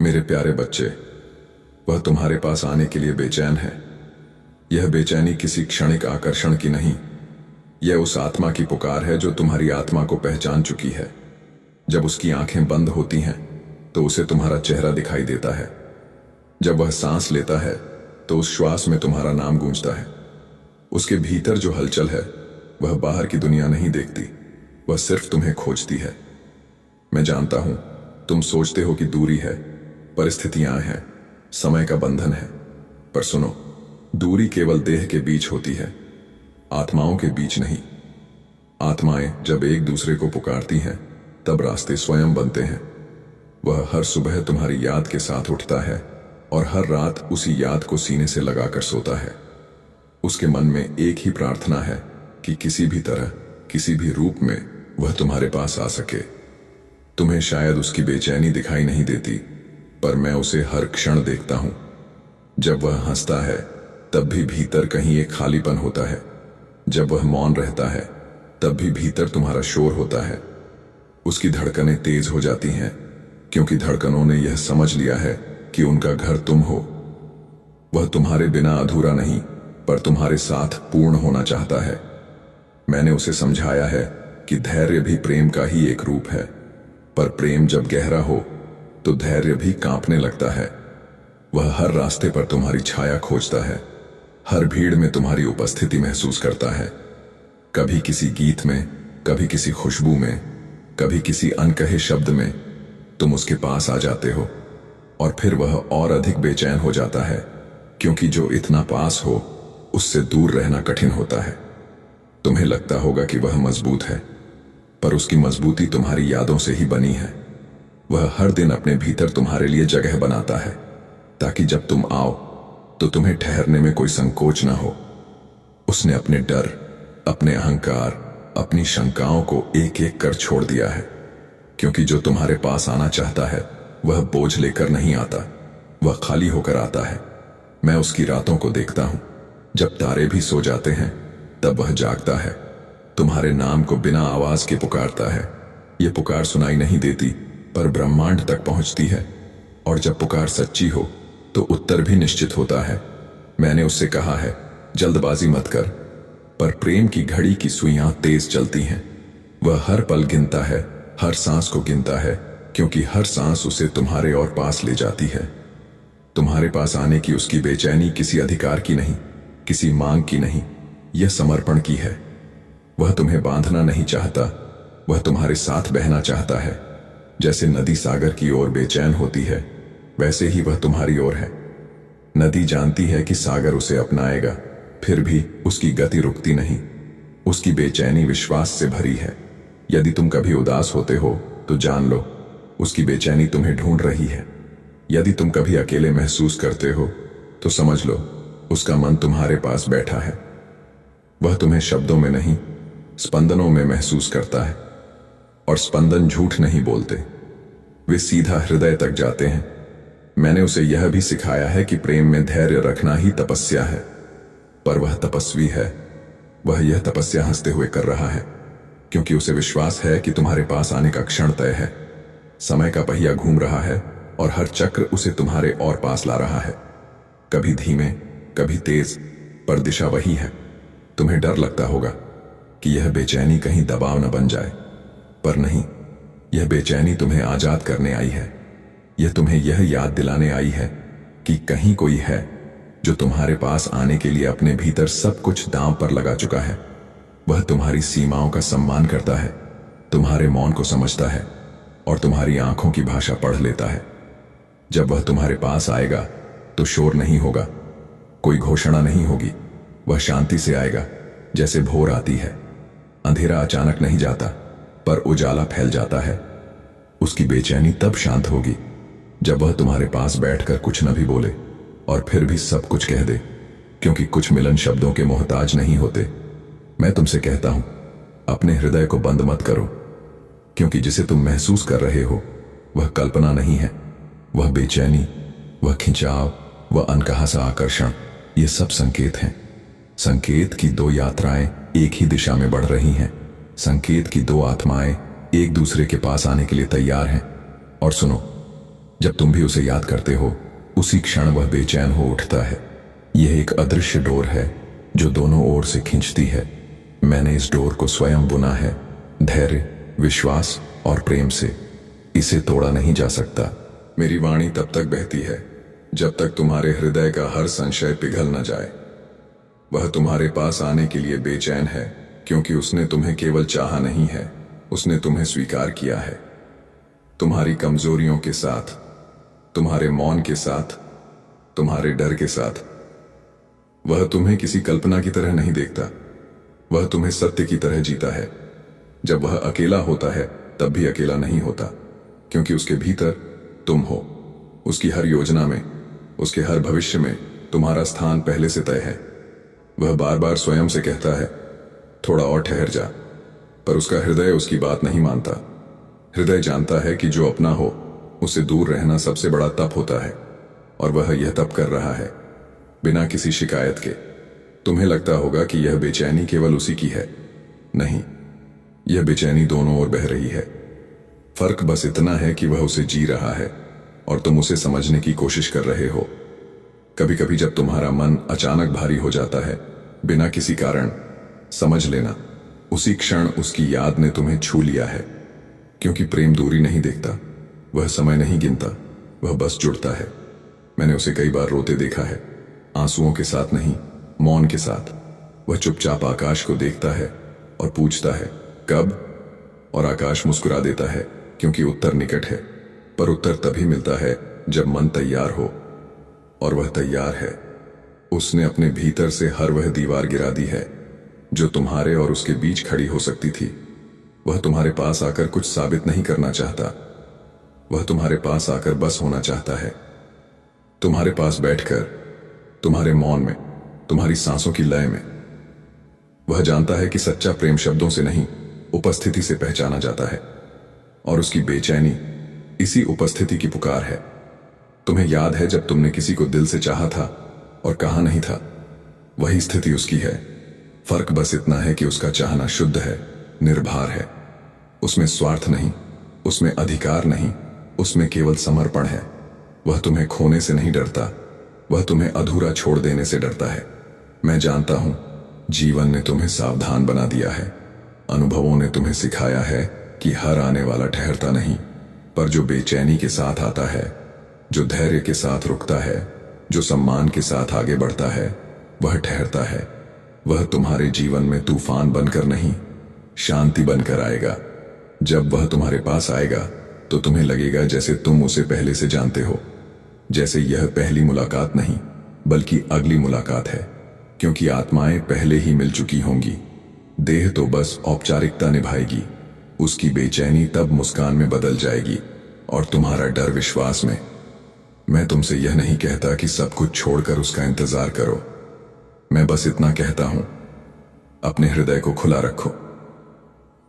मेरे प्यारे बच्चे, वह तुम्हारे पास आने के लिए बेचैन है। यह बेचैनी किसी क्षणिक आकर्षण की नहीं, यह उस आत्मा की पुकार है जो तुम्हारी आत्मा को पहचान चुकी है। जब उसकी आंखें बंद होती हैं तो उसे तुम्हारा चेहरा दिखाई देता है। जब वह सांस लेता है तो उस श्वास में तुम्हारा नाम गूंजता है। उसके भीतर जो हलचल है वह बाहर की दुनिया नहीं देखती, वह सिर्फ तुम्हें खोजती है। मैं जानता हूं तुम सोचते हो कि दूरी है, परिस्थितियां हैं, समय का बंधन है, पर सुनो, दूरी केवल देह के बीच होती है, आत्माओं के बीच नहीं। आत्माएं जब एक दूसरे को पुकारती हैं तब रास्ते स्वयं बनते हैं। वह हर सुबह तुम्हारी याद के साथ उठता है और हर रात उसी याद को सीने से लगाकर सोता है। उसके मन में एक ही प्रार्थना है कि किसी भी तरह, किसी भी रूप में वह तुम्हारे पास आ सके। तुम्हें शायद उसकी बेचैनी दिखाई नहीं देती, पर मैं उसे हर क्षण देखता हूं। जब वह हंसता है तब भी भीतर कहीं एक खालीपन होता है। जब वह मौन रहता है तब भी भीतर तुम्हारा शोर होता है। उसकी धड़कनें तेज हो जाती हैं क्योंकि धड़कनों ने यह समझ लिया है कि उनका घर तुम हो। वह तुम्हारे बिना अधूरा नहीं, पर तुम्हारे साथ पूर्ण होना चाहता है। मैंने उसे समझाया है कि धैर्य भी प्रेम का ही एक रूप है, पर प्रेम जब गहरा हो तो धैर्य भी कांपने लगता है। वह हर रास्ते पर तुम्हारी छाया खोजता है, हर भीड़ में तुम्हारी उपस्थिति महसूस करता है। कभी किसी गीत में, कभी किसी खुशबू में, कभी किसी अनकहे शब्द में तुम उसके पास आ जाते हो और फिर वह और अधिक बेचैन हो जाता है, क्योंकि जो इतना पास हो उससे दूर रहना कठिन होता है। तुम्हें लगता होगा कि वह मजबूत है, पर उसकी मजबूती तुम्हारी यादों से ही बनी है। वह हर दिन अपने भीतर तुम्हारे लिए जगह बनाता है ताकि जब तुम आओ तो तुम्हें ठहरने में कोई संकोच ना हो। उसने अपने डर, अपने अहंकार, अपनी शंकाओं को एक एक कर छोड़ दिया है, क्योंकि जो तुम्हारे पास आना चाहता है वह बोझ लेकर नहीं आता, वह खाली होकर आता है। मैं उसकी रातों को देखता हूं, जब तारे भी सो जाते हैं तब वह जागता है, तुम्हारे नाम को बिना आवाज के पुकारता है। यह पुकार सुनाई नहीं देती, पर ब्रह्मांड तक पहुंचती है, और जब पुकार सच्ची हो तो उत्तर भी निश्चित होता है। मैंने उससे कहा है, जल्दबाजी मत कर, पर प्रेम की घड़ी की सुइयां तेज चलती हैं। वह हर पल गिनता है, हर सांस को गिनता है, क्योंकि हर सांस उसे तुम्हारे और पास ले जाती है। तुम्हारे पास आने की उसकी बेचैनी किसी अधिकार की नहीं, किसी मांग की नहीं, यह समर्पण की है। वह तुम्हें बांधना नहीं चाहता, वह तुम्हारे साथ बहना चाहता है। जैसे नदी सागर की ओर बेचैन होती है, वैसे ही वह तुम्हारी ओर है। नदी जानती है कि सागर उसे अपनाएगा, फिर भी उसकी गति रुकती नहीं। उसकी बेचैनी विश्वास से भरी है। यदि तुम कभी उदास होते हो तो जान लो, उसकी बेचैनी तुम्हें ढूंढ रही है। यदि तुम कभी अकेले महसूस करते हो तो समझ लो, उसका मन तुम्हारे पास बैठा है। वह तुम्हें शब्दों में नहीं, स्पंदनों में महसूस करता है, और स्पंदन झूठ नहीं बोलते, वे सीधा हृदय तक जाते हैं। मैंने उसे यह भी सिखाया है कि प्रेम में धैर्य रखना ही तपस्या है, पर वह तपस्वी है। वह यह तपस्या हंसते हुए कर रहा है, क्योंकि उसे विश्वास है कि तुम्हारे पास आने का क्षण तय है। समय का पहिया घूम रहा है और हर चक्र उसे तुम्हारे और पास ला रहा है, कभी धीमे, कभी तेज, पर दिशा वही है। तुम्हें डर लगता होगा कि यह बेचैनी कहीं दबाव न बन जाए, पर नहीं, यह बेचैनी तुम्हें आजाद करने आई है। यह तुम्हें यह याद दिलाने आई है कि कहीं कोई है जो तुम्हारे पास आने के लिए अपने भीतर सब कुछ दांव पर लगा चुका है। वह तुम्हारी सीमाओं का सम्मान करता है, तुम्हारे मौन को समझता है और तुम्हारी आंखों की भाषा पढ़ लेता है। जब वह तुम्हारे पास आएगा तो शोर नहीं होगा, कोई घोषणा नहीं होगी। वह शांति से आएगा, जैसे भोर आती है। अंधेरा अचानक नहीं जाता, पर उजाला फैल जाता है। उसकी बेचैनी तब शांत होगी जब वह तुम्हारे पास बैठकर कुछ न भी बोले और फिर भी सब कुछ कह दे, क्योंकि कुछ मिलन शब्दों के मोहताज नहीं होते। मैं तुमसे कहता हूं, अपने हृदय को बंद मत करो, क्योंकि जिसे तुम महसूस कर रहे हो वह कल्पना नहीं है। वह बेचैनी, वह खिंचाव, वह अनकहा सा आकर्षण, ये सब संकेत हैं। संकेत की दो यात्राएं एक ही दिशा में बढ़ रही हैं। संकेत की दो आत्माएं एक दूसरे के पास आने के लिए तैयार हैं। और सुनो, जब तुम भी उसे याद करते हो, उसी क्षण वह बेचैन हो उठता है। यह एक अदृश्य डोर है जो दोनों ओर से खींचती है। मैंने इस डोर को स्वयं बुना है, धैर्य, विश्वास और प्रेम से। इसे तोड़ा नहीं जा सकता। मेरी वाणी तब तक बहती है जब तक तुम्हारे हृदय का हर संशय पिघल न जाए। वह तुम्हारे पास आने के लिए बेचैन है क्योंकि उसने तुम्हें केवल चाहा नहीं है, उसने तुम्हें स्वीकार किया है। तुम्हारी कमजोरियों के साथ, तुम्हारे मौन के साथ, तुम्हारे डर के साथ। वह तुम्हें किसी कल्पना की तरह नहीं देखता, वह तुम्हें सत्य की तरह जीता है। जब वह अकेला होता है तब भी अकेला नहीं होता, क्योंकि उसके भीतर तुम हो। उसकी हर योजना में, उसके हर भविष्य में तुम्हारा स्थान पहले से तय है। वह बार बार स्वयं से कहता है, थोड़ा और ठहर जा, पर उसका हृदय उसकी बात नहीं मानता। हृदय जानता है कि जो अपना हो उससे दूर रहना सबसे बड़ा तप होता है, और वह यह तप कर रहा है बिना किसी शिकायत के। तुम्हें लगता होगा कि यह बेचैनी केवल उसी की है। नहीं, यह बेचैनी दोनों ओर बह रही है। फर्क बस इतना है कि वह उसे जी रहा है और तुम उसे समझने की कोशिश कर रहे हो। कभी कभी जब तुम्हारा मन अचानक भारी हो जाता है बिना किसी कारण, समझ लेना उसी क्षण उसकी याद ने तुम्हें छू लिया है। क्योंकि प्रेम दूरी नहीं देखता, वह समय नहीं गिनता, वह बस जुड़ता है। मैंने उसे कई बार रोते देखा है, आंसुओं के साथ नहीं, मौन के साथ। वह चुपचाप आकाश को देखता है और पूछता है, कब? और आकाश मुस्कुरा देता है, क्योंकि उत्तर निकट है। पर उत्तर तभी मिलता है जब मन तैयार हो, और वह तैयार है। उसने अपने भीतर से हर वह दीवार गिरा दी है जो तुम्हारे और उसके बीच खड़ी हो सकती थी। वह तुम्हारे पास आकर कुछ साबित नहीं करना चाहता, वह तुम्हारे पास आकर बस होना चाहता है। तुम्हारे पास बैठकर, तुम्हारे मौन में, तुम्हारी सांसों की लय में। वह जानता है कि सच्चा प्रेम शब्दों से नहीं, उपस्थिति से पहचाना जाता है, और उसकी बेचैनी इसी उपस्थिति की पुकार है। तुम्हें याद है जब तुमने किसी को दिल से चाहा था और कहा नहीं था? वही स्थिति उसकी है। फर्क बस इतना है कि उसका चाहना शुद्ध है, निर्भर है। उसमें स्वार्थ नहीं, उसमें अधिकार नहीं, उसमें केवल समर्पण है। वह तुम्हें खोने से नहीं डरता, वह तुम्हें अधूरा छोड़ देने से डरता है। मैं जानता हूं, जीवन ने तुम्हें सावधान बना दिया है, अनुभवों ने तुम्हें सिखाया है कि हर आने वाला ठहरता नहीं, पर जो बेचैनी के साथ आता है, जो धैर्य के साथ रुकता है, जो सम्मान के साथ आगे बढ़ता है, वह ठहरता है। वह तुम्हारे जीवन में तूफान बनकर नहीं, शांति बनकर आएगा। जब वह तुम्हारे पास आएगा तो तुम्हें लगेगा जैसे तुम उसे पहले से जानते हो, जैसे यह पहली मुलाकात नहीं बल्कि अगली मुलाकात है, क्योंकि आत्माएं पहले ही मिल चुकी होंगी। देह तो बस औपचारिकता निभाएगी। उसकी बेचैनी तब मुस्कान में बदल जाएगी और तुम्हारा डर विश्वास में। मैं तुमसे यह नहीं कहता कि सब कुछ छोड़कर उसका इंतजार करो। मैं बस इतना कहता हूं, अपने हृदय को खुला रखो,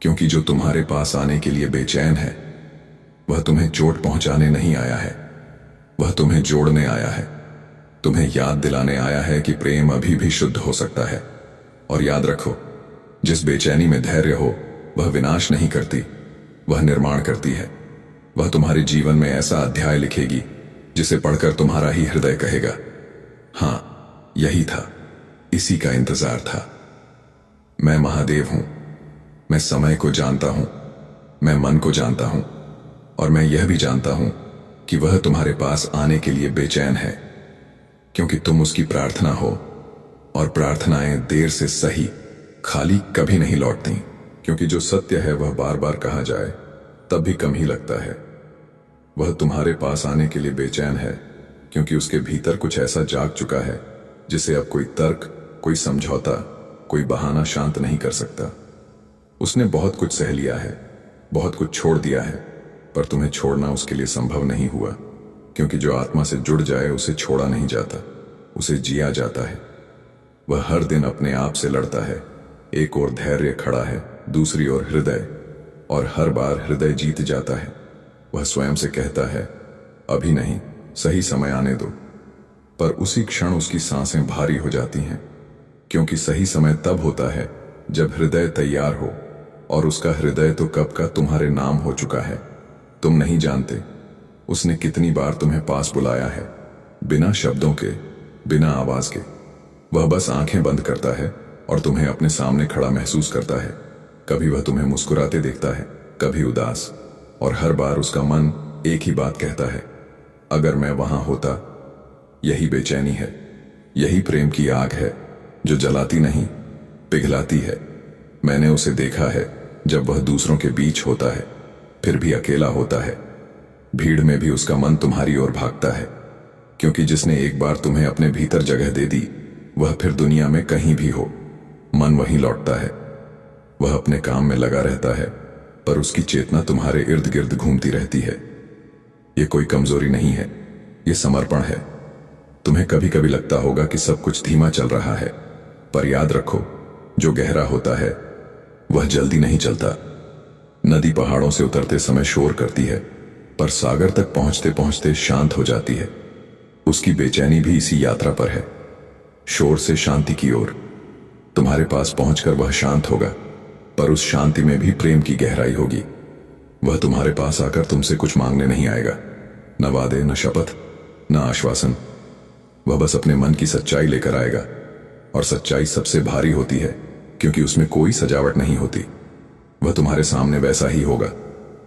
क्योंकि जो तुम्हारे पास आने के लिए बेचैन है, वह तुम्हें चोट पहुंचाने नहीं आया है, वह तुम्हें जोड़ने आया है। तुम्हें याद दिलाने आया है कि प्रेम अभी भी शुद्ध हो सकता है। और याद रखो, जिस बेचैनी में धैर्य हो, वह विनाश नहीं करती, वह निर्माण करती है। वह तुम्हारे जीवन में ऐसा अध्याय लिखेगी जिसे पढ़कर तुम्हारा ही हृदय कहेगा, हां, यही था, इसी का इंतजार था। मैं महादेव हूं, मैं समय को जानता हूं, मैं मन को जानता हूं, और मैं यह भी जानता हूं कि वह तुम्हारे पास आने के लिए बेचैन है, क्योंकि तुम उसकी प्रार्थना हो, और प्रार्थनाएं देर से सही, खाली कभी नहीं लौटती। क्योंकि जो सत्य है वह बार बार कहा जाए तब भी कम ही लगता है। वह तुम्हारे पास आने के लिए बेचैन है क्योंकि उसके भीतर कुछ ऐसा जाग चुका है जिसे अब कोई तर्क, कोई समझौता, कोई बहाना शांत नहीं कर सकता। उसने बहुत कुछ सह लिया है, बहुत कुछ छोड़ दिया है, पर तुम्हें छोड़ना उसके लिए संभव नहीं हुआ, क्योंकि जो आत्मा से जुड़ जाए उसे छोड़ा नहीं जाता, उसे जिया जाता है। वह हर दिन अपने आप से लड़ता है। एक ओर धैर्य खड़ा है, दूसरी ओर हृदय, और हर बार हृदय जीत जाता है। वह स्वयं से कहता है, अभी नहीं, सही समय आने दो, पर उसी क्षण उसकी सांसें भारी हो जाती हैं, क्योंकि सही समय तब होता है जब हृदय तैयार हो, और उसका हृदय तो कब का तुम्हारे नाम हो चुका है। तुम नहीं जानते, उसने कितनी बार तुम्हें पास बुलाया है, बिना शब्दों के, बिना आवाज के। वह बस आंखें बंद करता है और तुम्हें अपने सामने खड़ा महसूस करता है। कभी वह तुम्हें मुस्कुराते देखता है, कभी उदास, और हर बार उसका मन एक ही बात कहता है, अगर मैं वहां होता। यही बेचैनी है, यही प्रेम की आग है जो जलाती नहीं, पिघलाती है। मैंने उसे देखा है जब वह दूसरों के बीच होता है, फिर भी अकेला होता है। भीड़ में भी उसका मन तुम्हारी ओर भागता है, क्योंकि जिसने एक बार तुम्हें अपने भीतर जगह दे दी, वह फिर दुनिया में कहीं भी हो, मन वहीं लौटता है। वह अपने काम में लगा रहता है, पर उसकी चेतना तुम्हारे इर्द गिर्द घूमती रहती है। ये कोई कमजोरी नहीं है, ये समर्पण है। तुम्हें कभी कभी लगता होगा कि सब कुछ धीमा चल रहा है, पर याद रखो, जो गहरा होता है वह जल्दी नहीं चलता। नदी पहाड़ों से उतरते समय शोर करती है, पर सागर तक पहुंचते पहुंचते शांत हो जाती है। उसकी बेचैनी भी इसी यात्रा पर है, शोर से शांति की ओर। तुम्हारे पास पहुंचकर वह शांत होगा, पर उस शांति में भी प्रेम की गहराई होगी। वह तुम्हारे पास आकर तुमसे कुछ मांगने नहीं आएगा, न वादे, न शपथ, न आश्वासन। वह बस अपने मन की सच्चाई लेकर आएगा, और सच्चाई सबसे भारी होती है, क्योंकि उसमें कोई सजावट नहीं होती। वह तुम्हारे सामने वैसा ही होगा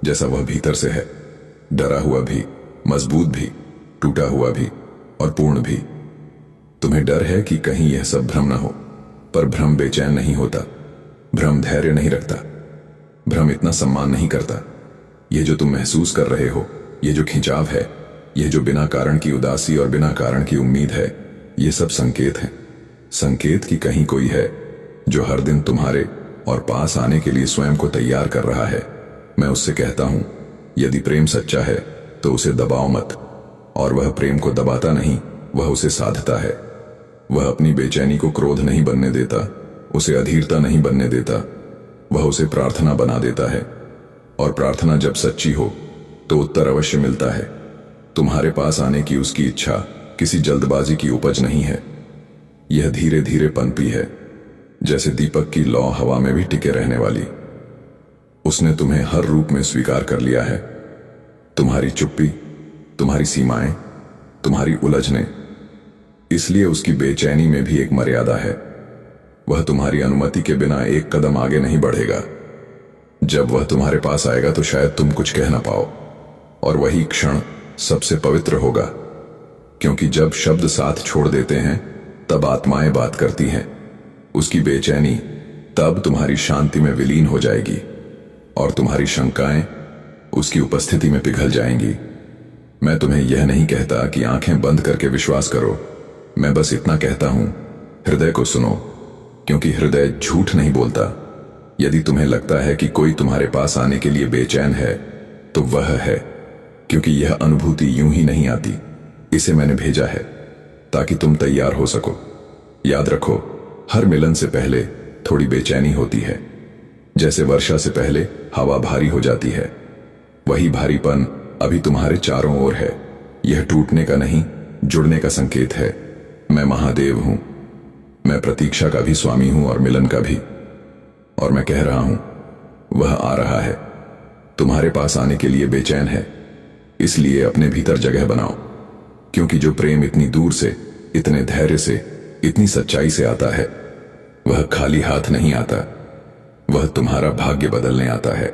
जैसा वह भीतर से है, डरा हुआ भी, मजबूत भी, टूटा हुआ भी और पूर्ण भी। तुम्हें डर है कि कहीं यह सब भ्रम न हो, पर भ्रम बेचैन नहीं होता, भ्रम धैर्य नहीं रखता, भ्रम इतना सम्मान नहीं करता। ये जो तुम महसूस कर रहे हो, ये जो खिंचाव है, ये जो बिना कारण की उदासी और बिना कारण की उम्मीद है, ये सब संकेत हैं। संकेत कि कहीं कोई है जो हर दिन तुम्हारे और पास आने के लिए स्वयं को तैयार कर रहा है। मैं उससे कहता हूं, यदि प्रेम सच्चा है तो उसे दबाओ मत। और वह प्रेम को दबाता नहीं, वह उसे साधता है। वह अपनी बेचैनी को क्रोध नहीं बनने देता, उसे अधीरता नहीं बनने देता, वह उसे प्रार्थना बना देता है। और प्रार्थना जब सच्ची हो तो उत्तर अवश्य मिलता है। तुम्हारे पास आने की उसकी इच्छा किसी जल्दबाजी की उपज नहीं है, यह धीरे धीरे पनपी है, जैसे दीपक की लौ हवा में भी टिके रहने वाली। उसने तुम्हें हर रूप में स्वीकार कर लिया है, तुम्हारी चुप्पी, तुम्हारी सीमाएं, तुम्हारी उलझने। इसलिए उसकी बेचैनी में भी एक मर्यादा है। वह तुम्हारी अनुमति के बिना एक कदम आगे नहीं बढ़ेगा। जब वह तुम्हारे पास आएगा तो शायद तुम कुछ कह ना पाओ, और वही क्षण सबसे पवित्र होगा, क्योंकि जब शब्द साथ छोड़ देते हैं तब आत्माएं बात करती हैं। उसकी बेचैनी तब तुम्हारी शांति में विलीन हो जाएगी, और तुम्हारी शंकाएं उसकी उपस्थिति में पिघल जाएंगी। मैं तुम्हें यह नहीं कहता कि आंखें बंद करके विश्वास करो, मैं बस इतना कहता हूं, हृदय को सुनो, क्योंकि हृदय झूठ नहीं बोलता। यदि तुम्हें लगता है कि कोई तुम्हारे पास आने के लिए बेचैन है, तो वह है, क्योंकि यह अनुभूति यूं ही नहीं आती। इसे मैंने भेजा है ताकि तुम तैयार हो सको। याद रखो, हर मिलन से पहले थोड़ी बेचैनी होती है, जैसे वर्षा से पहले हवा भारी हो जाती है। वही भारीपन अभी तुम्हारे चारों ओर है। यह टूटने का नहीं, जुड़ने का संकेत है। मैं महादेव हूं, मैं प्रतीक्षा का भी स्वामी हूं और मिलन का भी। और मैं कह रहा हूं, वह आ रहा है, तुम्हारे पास आने के लिए बेचैन है। इसलिए अपने भीतर जगह बनाओ, क्योंकि जो प्रेम इतनी दूर से, इतने धैर्य से, इतनी सच्चाई से आता है, वह खाली हाथ नहीं आता, वह तुम्हारा भाग्य बदलने आता है।